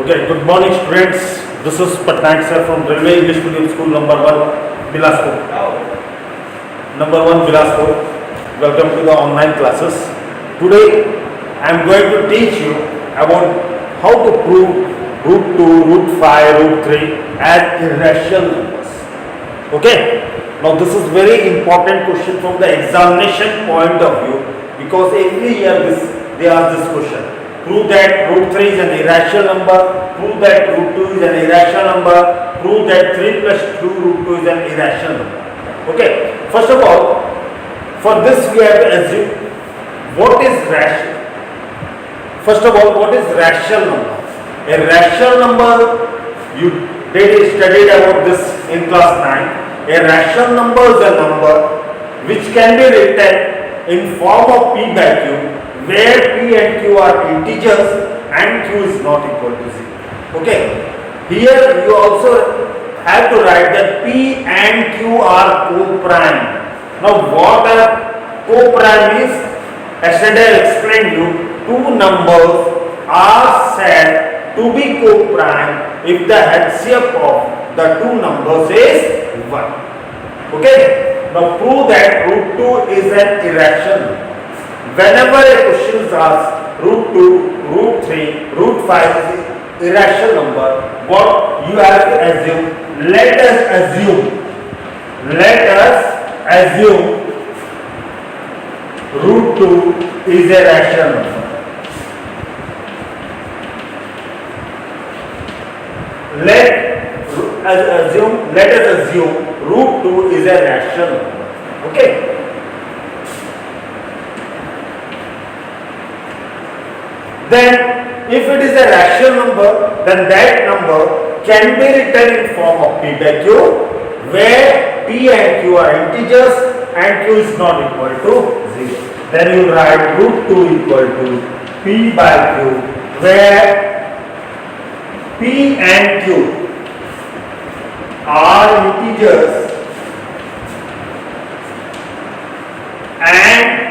Okay, good morning students. This is Patnaik sir from Railway English Medium School number 1, Bilaspur. Number 1, Bilaspur. Welcome to the online classes. Today I am going to teach you about how to prove root 2, root 5, root 3 as irrational numbers. Okay. Now this is very important question from the examination point of view because every year they ask this question. Prove that root 3 is an irrational number, prove that root 2 is an irrational number, prove that 3 plus 2 root 2 is an irrational number. Okay, first of all, for this we have to assume what is rational. First of all, what is rational number? A rational number, you studied about this in class 9. A rational number is a number which can be written in form of p by q, where p and q are integers and q is not equal to 0. Okay. Here you also have to write that p and q are co-prime. Now what a co-prime is? Yesterday I explained you two numbers are said to be co-prime if the HCF of the two numbers is 1. Okay. Now prove that root 2 is an irrational. Whenever a question is asked, root 2, root 3, root 5 is an irrational number, what you have to assume? Let us assume root 2 is a rational number. Let us assume root 2 is a rational number. Okay. Then if it is a rational number, then that number can be written in form of p by q, where p and q are integers and q is not equal to 0. Then you write root 2 equal to p by q, where p and q are integers and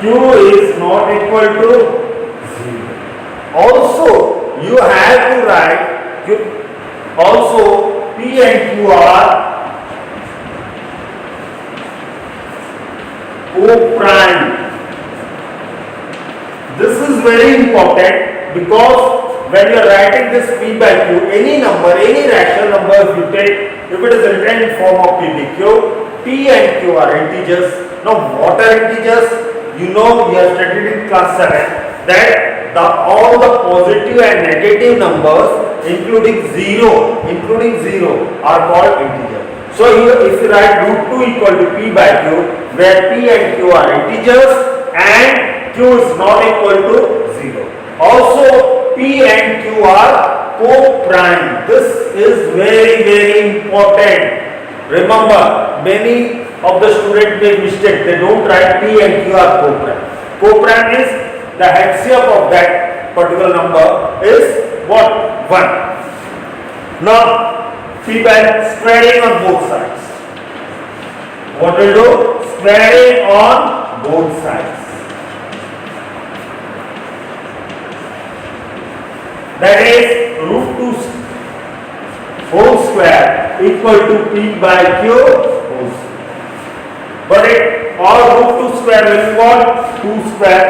q is not equal to 0. Also, you have to write also p and q are co-prime. This is very important because when you are writing this p by q, any number, any rational number you take, if it is written in form of p by q, p and q are integers. Now what are integers? You know, we have studied in class 7 that all the positive and negative numbers including 0 are called integers. So here if you write root 2 equal to p by q, where p and q are integers and q is not equal to 0. Also p and q are co-prime. This is very important. Remember, many of the students make mistake. They don't write p and q are co-prime. Co-prime is the HCF of that particular number is what? 1. Now p by squaring on both sides. What will do? Squaring on both sides. That is root 2 whole square equal to p by q whole square. But all root 2 square will be what? 2 square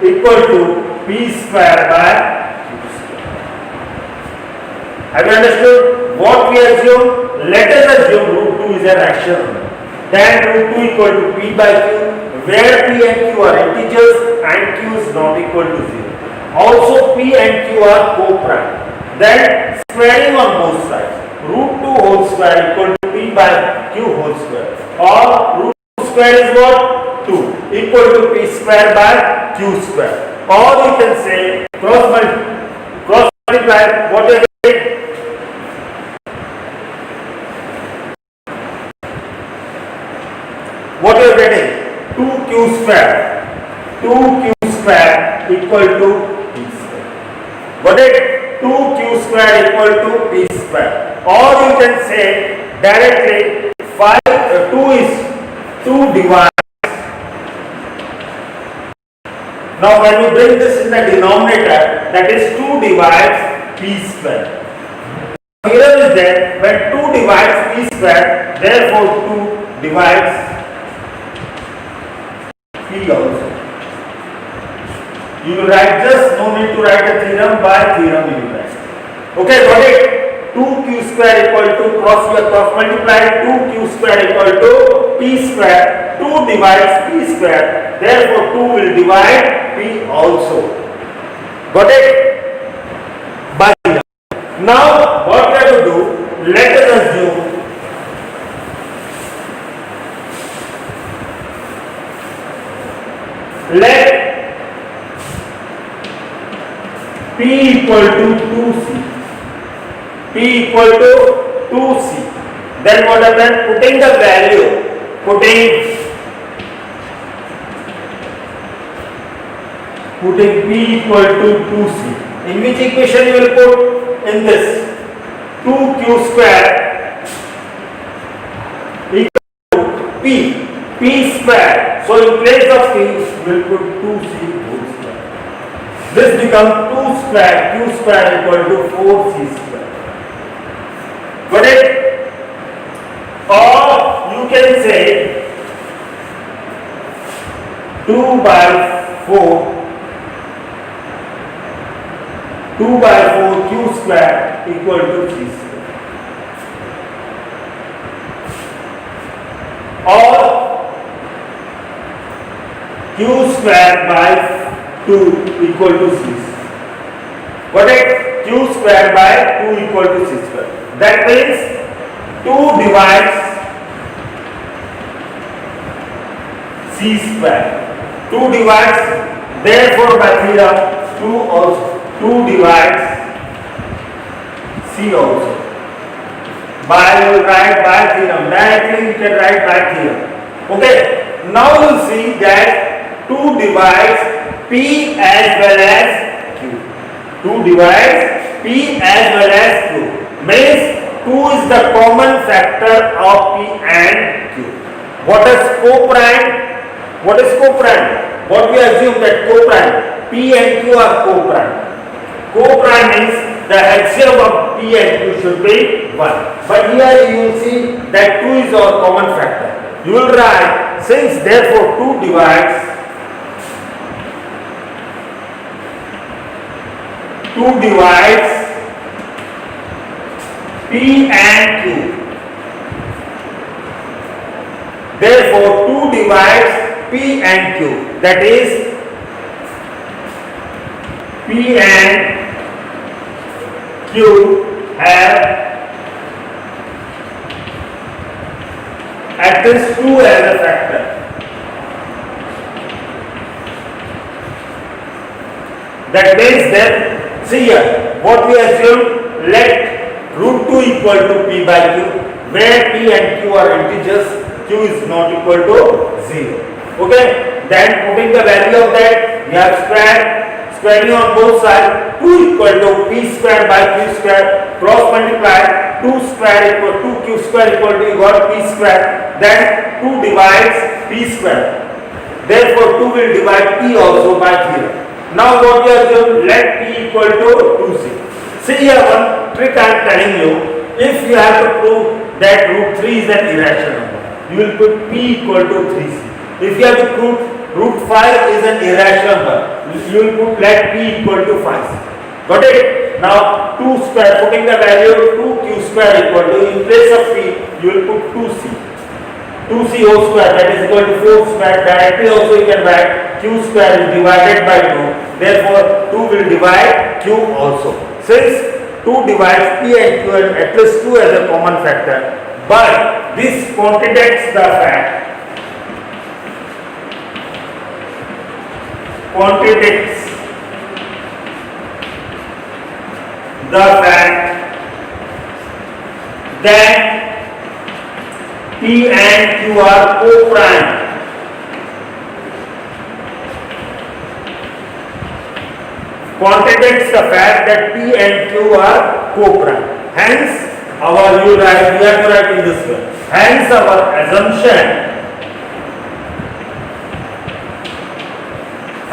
equal to p square by q square. Have you understood what we assume? Let us assume root 2 is a rational number. Then root 2 equal to p by q, where p and q are integers and q is not equal to 0. Also p and q are co-prime. Then squaring on both sides. Root 2 whole square equal to p by q whole square. Or root square is what? 2 equal to p square by q square. Or you can say cross multiply. What you get? What you are getting? 2q square. 2q square equal to p square. Got it? 2q square equal to p square. Or you can say directly 2 divides Now when you bring this in the denominator, that is 2 divides p square. Theorem is that when 2 divides p square, therefore 2 divides p also. You will write, just no need to write a theorem, by theorem you will write. Okay, got it? 2q square equal to, cross multiply, 2q square equal to p square. 2 divides p square, therefore 2 will divide p also. Got it? By theorem. Now what we have to do, let us assume let p equal to 2c. P equal to 2c. Then what happens? Putting the value, putting p equal to 2c. In which equation you will put? In this 2q square equal to p square. So in place of p, we will put 2c whole square. This becomes 2 square q square equal to 4c square. Got it? Or you can say 2 by 4 q square equal to 3 square. Or q square by 2 equal to 6. Got it? Q square by 2 equal to 6 square. That means 2 divides c square. 2 divides, therefore by theorem 2 also. 2 divides c also. By you will write by theorem. Directly you can write by theorem. Okay. Now you will see that 2 divides p as well as q. 2 divides p as well as q. Means 2 is the common factor of p and q. What is co-prime? What is co-prime? What we assume that co-prime, p and q are co-prime. Co-prime means the HCF of p and q should be 1. But here you will see that 2 is our common factor. You will write, since therefore 2 divides p and q. Therefore 2 divides p and q. That is p and q have at least 2 as a factor. That means that, see here, what we assume, let root 2 equal to p by q, where p and q are integers, q is not equal to 0. Okay, then putting the value of that, we have squaring on both sides, 2 equal to p square by q square, cross multiply, 2 square equal to 2q square equal to, you got p square, then 2 divides p square. Therefore 2 will divide p also by theorem. Now what we assume, let p equal to 2c. See here one trick I am telling you. If you have to prove that root 3 is an irrational number, you will put p equal to 3c. If you have to prove root 5 is an irrational number, you will put let p equal to 5c. Got it? Now 2 square, putting the value 2q square equal to, in place of p, you will put 2c. 2c whole square, that is equal to 4 square. Directly also you can write q square is divided by 2. Therefore 2 will divide q also. Since 2 divides p and q and at least 2 as a common factor, but this contradicts the fact. Contradicts the fact that p and q are co-prime. Contradicts the fact that p and q are co-prime. Hence, we have to write in this way. Hence, our assumption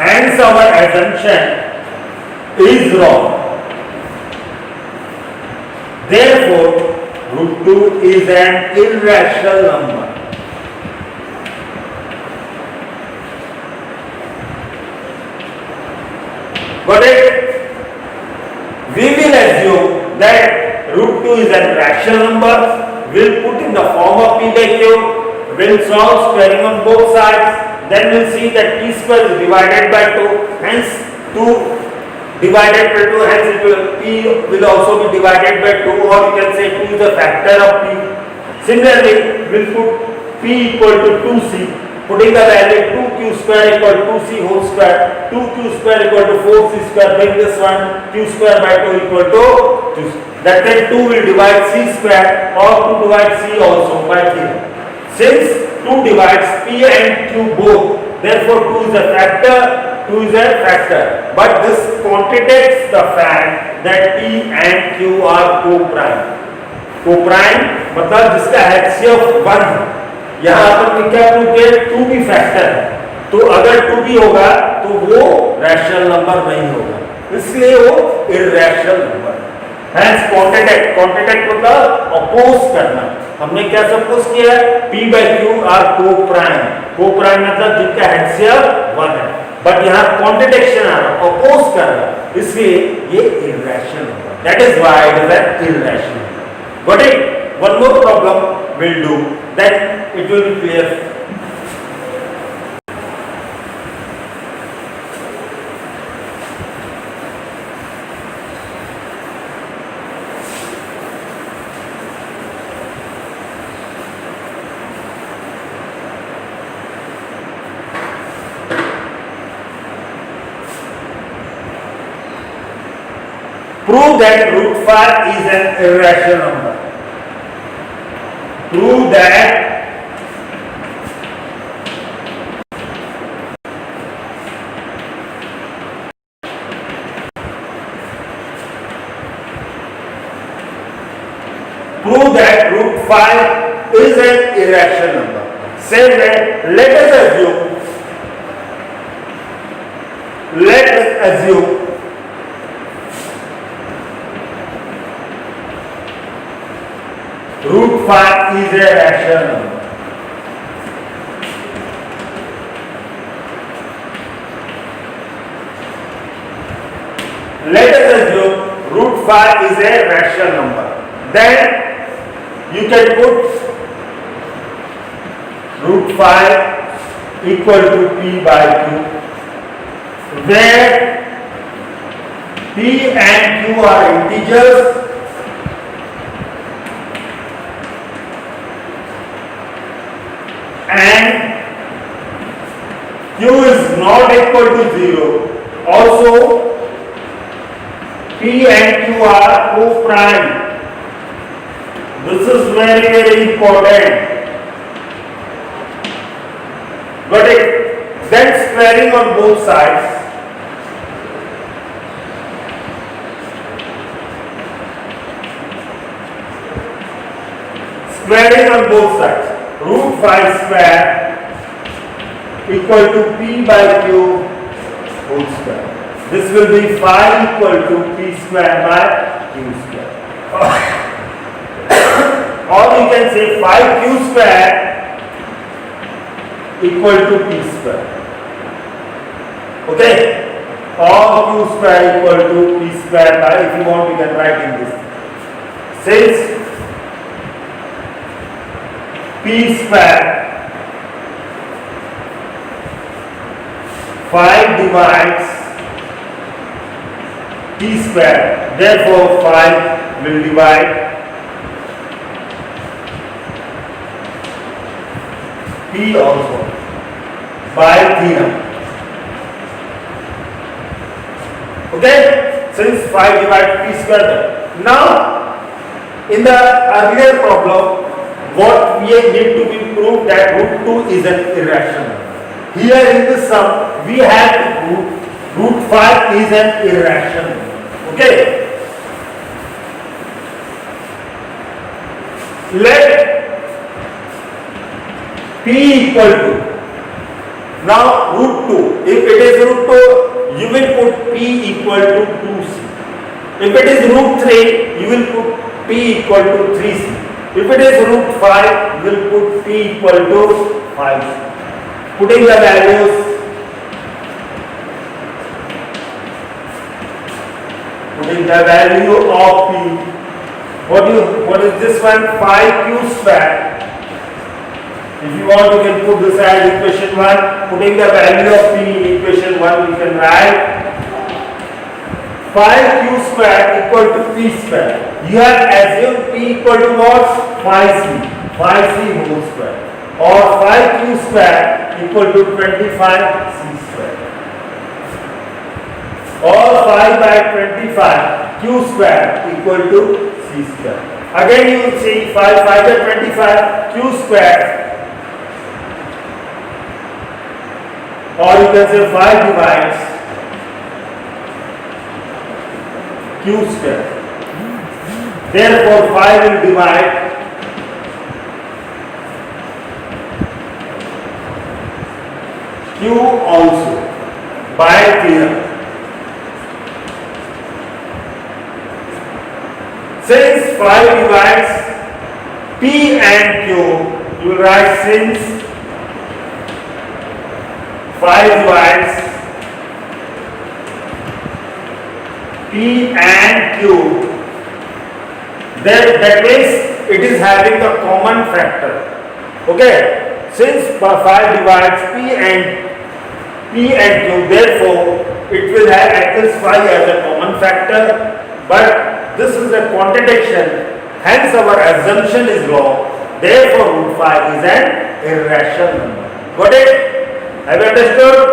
Hence our assumption is wrong. Therefore, root 2 is an irrational number. Got it? We will assume that root 2 is an rational number. We'll put in the form of p by q. We'll solve squaring on both sides. Then we'll see that p square is divided by 2. Hence 2 divided by 2. Hence it will, p will also be divided by 2, or you can say 2 is a factor of p. Similarly, we'll put p equal to 2c. Putting the value 2q square equal to 2c whole square, 2q square equal to 4c square, bring this one, q square by 2 equal to 2. That then 2 will divide c square or 2 divide c also by 3. Since 2 divides p and q both, therefore 2 is a factor, 2 is a factor. But this contradicts the fact that p and q are co-prime. Co-prime मतलब जिसका HCF 1 है. यहाँ पर क्या prove किया 2 भी factor है, तो अगर 2 भी होगा तो वो रैशनल नंबर नहीं होगा, इसलिए वो इरैशनल नंबर है. हैंस कॉन्ट्रडिक्ट मतलब अपोज करना. हमने क्या सपोज किया है p by q are coprime मतलब जिनका HCF 1 है, बट यहाँ कॉन्ट्रडिक्शन आ रहा है, अपोज कर रहा है, इसलिए ये irrational number. That is why it is an irrational. Got it? One more problem we'll do, then it will be clear. Prove that root 5 is an irrational number. Prove that root 5 is an irrational number. Same way, let us assume root 5 is a rational number. Let us assume root 5 is a rational number. Then you can put root 5 equal to p by q, where p and q are integers and q is not equal to 0. Also, p and q are co-prime. This is very, very important. Got it? Then squaring on both sides. Squaring on both sides. Root 5 square equal to p by q whole square. This will be 5 equal to p square by q square. Or you can say 5q square equal to p square. Okay? Or q square equal to p square by, if you want you can write in this. Since p square 5 divides p square, therefore 5 will divide p also by theorem. Okay? Since 5 divides p square. Now, in the earlier problem, what we need to be proved that root 2 is an irrational. Here in this sum, we have to prove root 5 is an irrational. Okay? Let p equal to, now root 2 If it is root 2, you will put p equal to 2c. If it is root 3, you will put p equal to 3c. If it is root 5, you will put p equal to 5c. Putting the values, of p. What is this one? 5q square. If you want, you can put this as equation 1. Putting the value of p in equation 1, we can write 5q square equal to p square. You have assumed p equal to what? 5c. 5c whole square. Or 5q square equal to 25c square. Or 5 by 25 q square equal to c square. Again you will see 5 by 25 q square. Or you can say 5 divides q square. Therefore 5 will divide q also by theorem. Since 5 divides p and q, you will write since 5 divides p and q, that means it is having a common factor. Okay, since 5 divides p and q, therefore it will have at least 5 as a common factor, but this is a contradiction, hence our assumption is wrong. Therefore root 5 is an irrational number. Got it? Have you understood?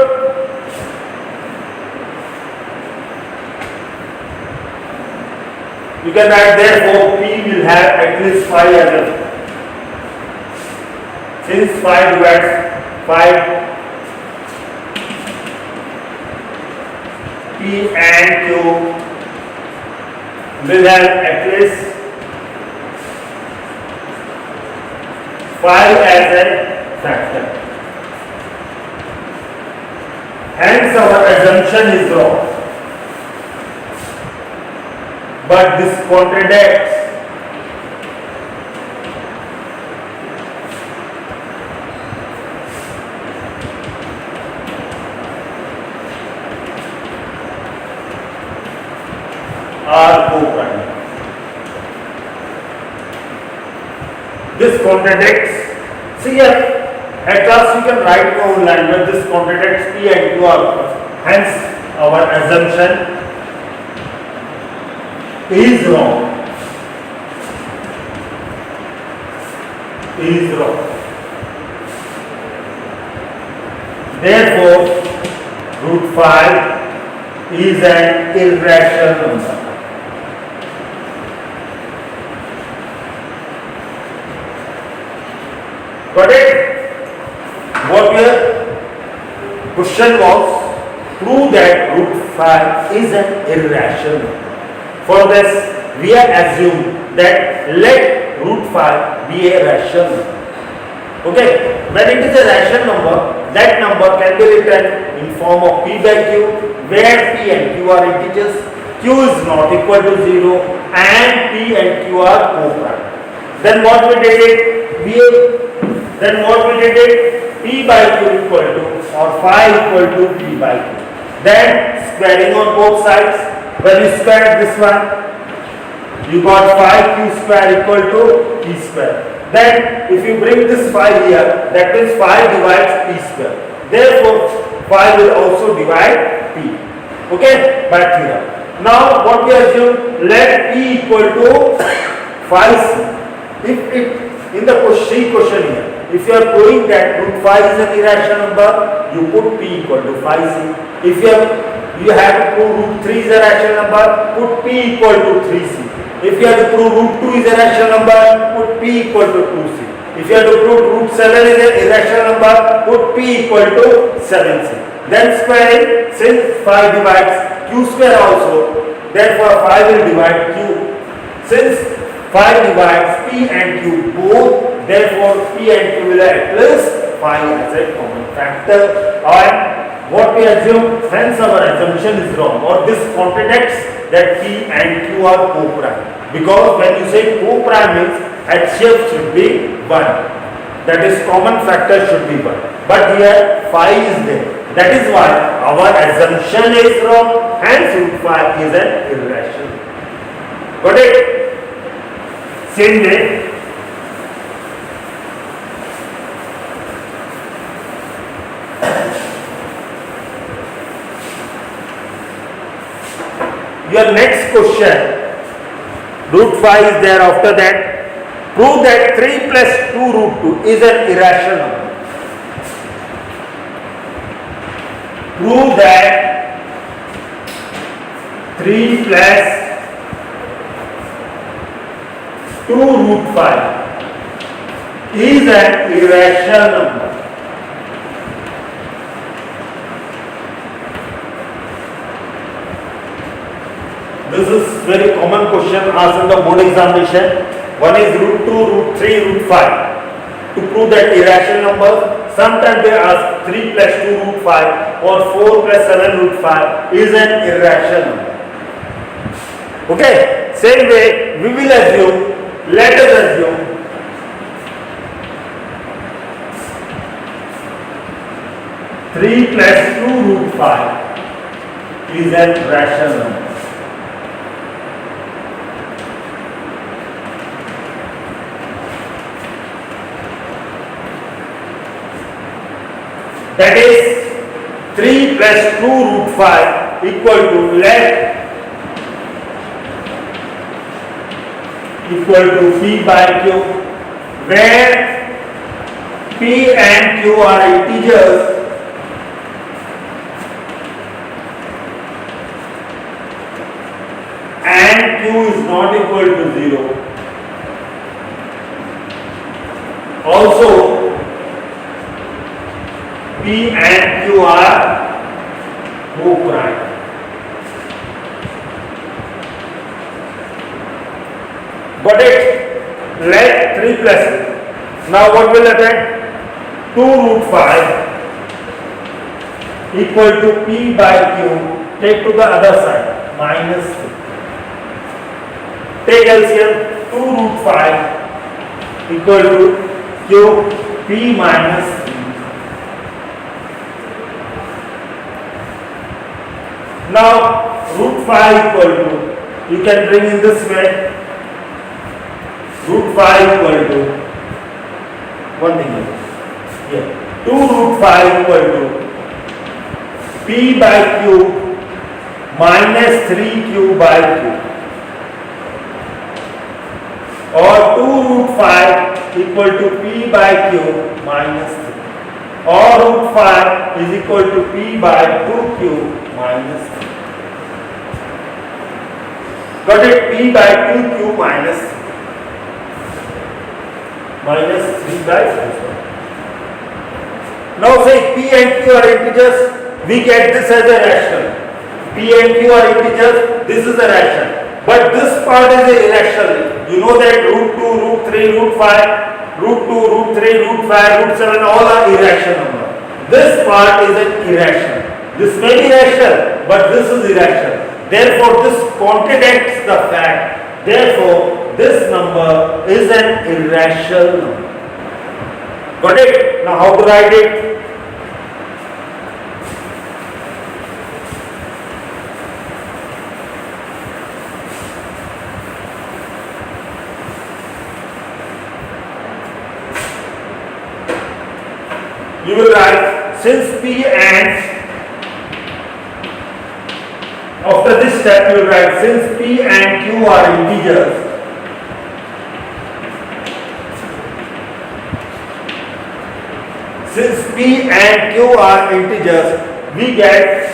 You can write therefore p will have at least 5 as a, since 5 divides 5, p and q will have at least 5 as a factor. Hence our assumption is wrong. But this contradicts our co-prime. This contradicts. See here, at last we can write our language. This contradicts p and q are. Hence our assumption is wrong. Therefore, root 5 is an irrational number. Got it? What your question was, prove that root 5 is an irrational number. For this, we have assumed that let root 5 be a rational number. Okay? When it is a rational number, that number can be written in form of p by q, where p and q are integers, q is not equal to 0, and p and q are co-prime. Then what we did it? P by q equal to, or phi equal to p by q. Then squaring on both sides. When you square this one, you got 5q square equal to p square. Then if you bring this 5 here, that means 5 divides p square. Therefore 5 will also divide p. Okay, by theorem. Now what we assume, let p equal to 5c. If it in the question here, if you are proving that root 5 is an irrational number, you put p equal to 5c. If you have to prove root 3 is a rational number, put p equal to 3c. If you have to prove root 2 is a rational number, put p equal to 2c. If you have to prove root 7 is a irrational number, put p equal to 7c. Then squaring, since 5 divides q square also, therefore 5 will divide q. Since 5 divides p and q both, therefore p and q will have at least 5 as a common factor, and what we assume, hence our assumption is wrong, or this contradicts that P and Q are co-prime. Because when you say co-prime means HCF should be 1. That is common factor should be 1. But here phi is there. That is why our assumption is wrong, hence root phi is an irrational. Got it? Same way. Your next question, root phi is there. After that, prove that 3 plus 2 root 2 is an irrational number. Prove that 3 plus 2 root 5 is an irrational number. This is very common question asked in the board examination. One is root 2, root 3, root 5. To prove that irrational number, sometimes they ask 3 plus 2 root 5 or 4 plus 7 root 5 is an irrational number. Okay, same way we will assume, let us assume three plus 2 root 5 is an rational number. That is 3 plus 2 root 5 equal to P by Q, where P and Q are integers and Q is not equal to 0. Also, P and Q are co-prime. Got it? Let 3 plus. Now what will happen? 2 root 5 equal to P by Q. Take to the other side. Minus 3. Take LCM. 2 root 5 equal to Q P minus 3. Now root 5 equal to, you can bring in this way, root 5 equal to, one thing here, 2 root 5 equal to P by Q minus 3Q by Q, or 2 root 5 equal to P by Q minus 3, or root 5 is equal to P by 2Q minus 3. Got it? P by 2Q minus 3 by 2. Now say P and Q are integers, we get this as a rational. P and Q are integers, this is a rational. But this part is irrational. You know that root 2, root 3, root 5, root 2, root 3, root 5, root 7, all are irrational numbers. This part is an irrational. This may be rational, but this is irrational. Therefore, this contradicts the fact. Therefore, this number is an irrational number. Got it? Now, how to write it? You will write, since P and, after this step you will write, since P and Q are integers, since P and Q are integers, we get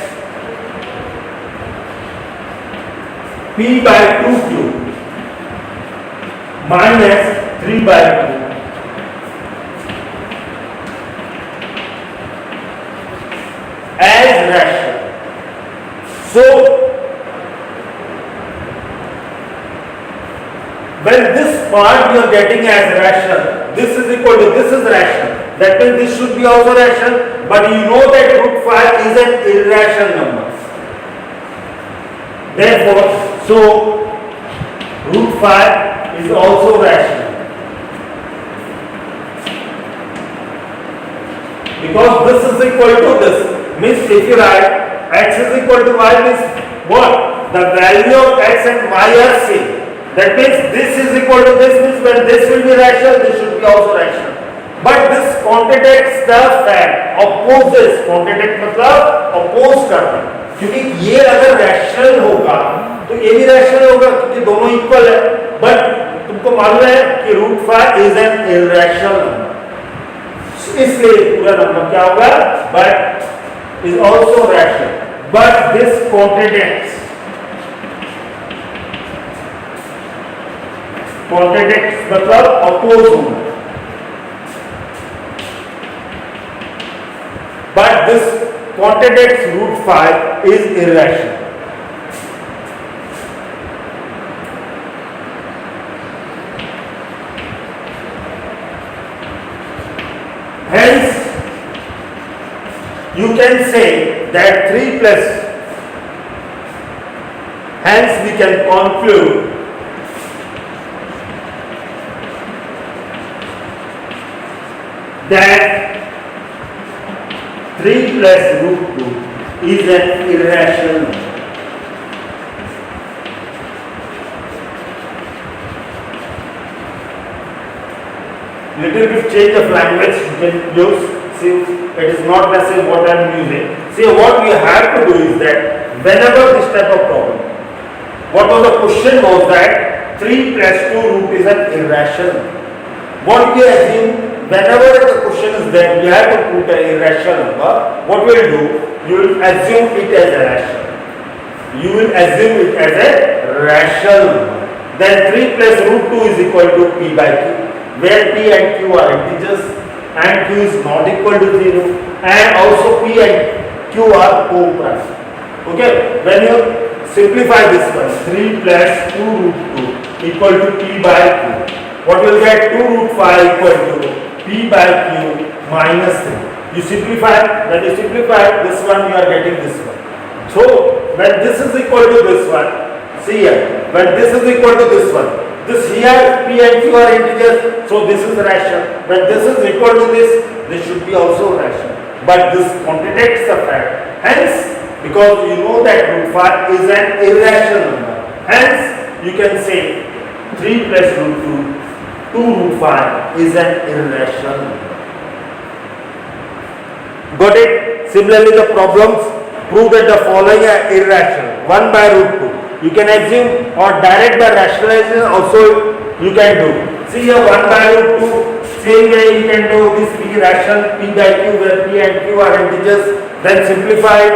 P by 2Q minus 3 by 2 as rational. So, when this part you are getting as rational, this is equal to this is rational. That means this should be also rational. But you know that root 5 is an irrational number. Therefore, so root 5 is also rational. Because this is equal to this. Means if you write x is equal to y means what? The value of x and y are same. That means this is equal to this means when this will be rational, this should be also rational. But this contradicts the fact. Opposes. Contradict मतलब oppose करना. क्योंकि ये अगर rational होगा तो ये भी rational होगा क्योंकि दोनों इक्वल है. बट तुमको मालूम है कि root 5 is an irrational number. इसलिए पूरा नंबर क्या होगा? But is also rational. But this contradicts मतलब अपोज होना. But this contradicts root 5 is irrational. Hence, you can say that 3 plus, hence we can conclude that 3 plus root 2 is an irrational number. Little bit change of language you can use. See, it is not necessarily what I am using. See, what we have to do is that whenever this type of problem, what was the question was that 3 plus 2 root is an irrational number. What we assume, whenever the question is there, we have to put an irrational number. What we will do, you will assume it as a rational. You will assume it as a rational number. Then 3 plus root 2 is equal to p by q, where p and q are integers and q is not equal to 0, and also p and q are co-prime. Okay, when you simplify this one, 3 plus 2 root 2 equal to p by q. What will get? 2 root 5 equal to p by q minus 3. You simplify, when you simplify this one, you are getting this one. So, when this is equal to this one, see here, when this is equal to this one, this here p and q are integers, so this is rational. When this is equal to this should be also rational. But this contradicts the fact. Hence, because you know that root 5 is an irrational number. Hence, you can say 3 plus root 2 root 5 is an irrational number. Got it? Similarly, the problems prove that the following are irrational. 1 by root 2. You can assume or direct by rationalization also you can do. See here 1 by root 2. Same way you can do this p rational p by q where p and q are integers. Then simplify it.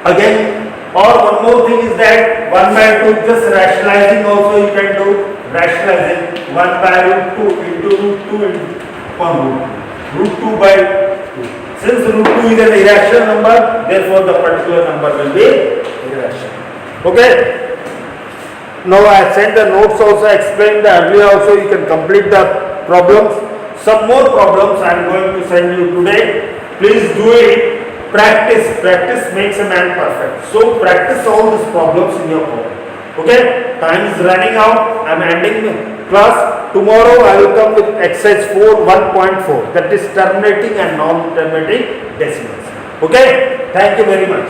Again. Or one more thing is that 1 by 2 just rationalizing also you can do. Rationalizing 1 by root 2 into root 2 into 1 root 2 by 2. Since root 2 is an irrational number, therefore the particular number will be irrational. Okay? Now I have sent the notes also, explained the earlier also, you can complete the problems. Some more problems I am going to send you today. Please do it. Practice makes a man perfect. So practice all these problems in your home. Okay? Time is running out. I am ending class. Tomorrow I will come with exercise 4 1.4, that is terminating and non-terminating decimals. Okay? Thank you very much.